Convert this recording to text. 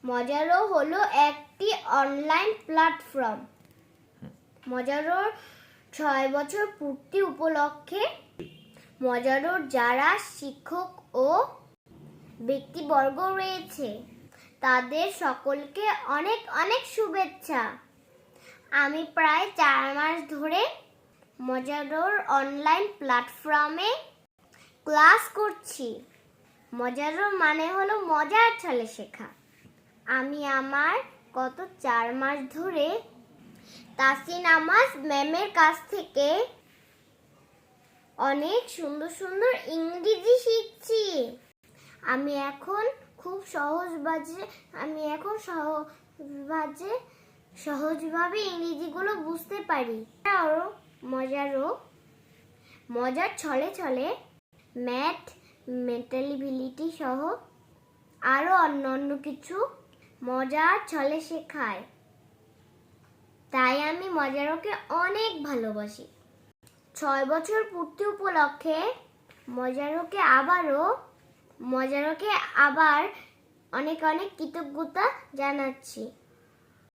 মজারো হলো একটি online platform. মজারোর 6 বছর পূর্তি উপলক্ষে মজারোর যারা শিক্ষক ও ব্যক্তিবর্গ রয়েছে তাদের সকলকে অনেক অনেক শুভেচ্ছা। আমি প্রায় 4 মাস ধরে মজারোর অনলাইন প্ল্যাটফর্মে ক্লাস করছি। মজারোর মানে হলো মজার ছলে শেখা। আমি আমার গত 4 মাস ধরে তাসিন আহমেদ ম্যামের কাছ থেকে অনেক সুন্দর সুন্দর ইংরেজি শিখছি। আমি এখন খুব সহজভাবে ইংরেজিগুলো বুঝতে পারি। আরো মজার ছলে ছলে ম্যাথ, মেন্টাল এবিলিটি সহ আরো অন্যান্য কিছু মজার ছলে শেখায়। তাই আমি মজারোকে অনেক ভালোবাসি। 6 বছর পূর্তি উপলক্ষে মজারোকে আবার অনেক অনেক কৃতজ্ঞতা জানাচ্ছি।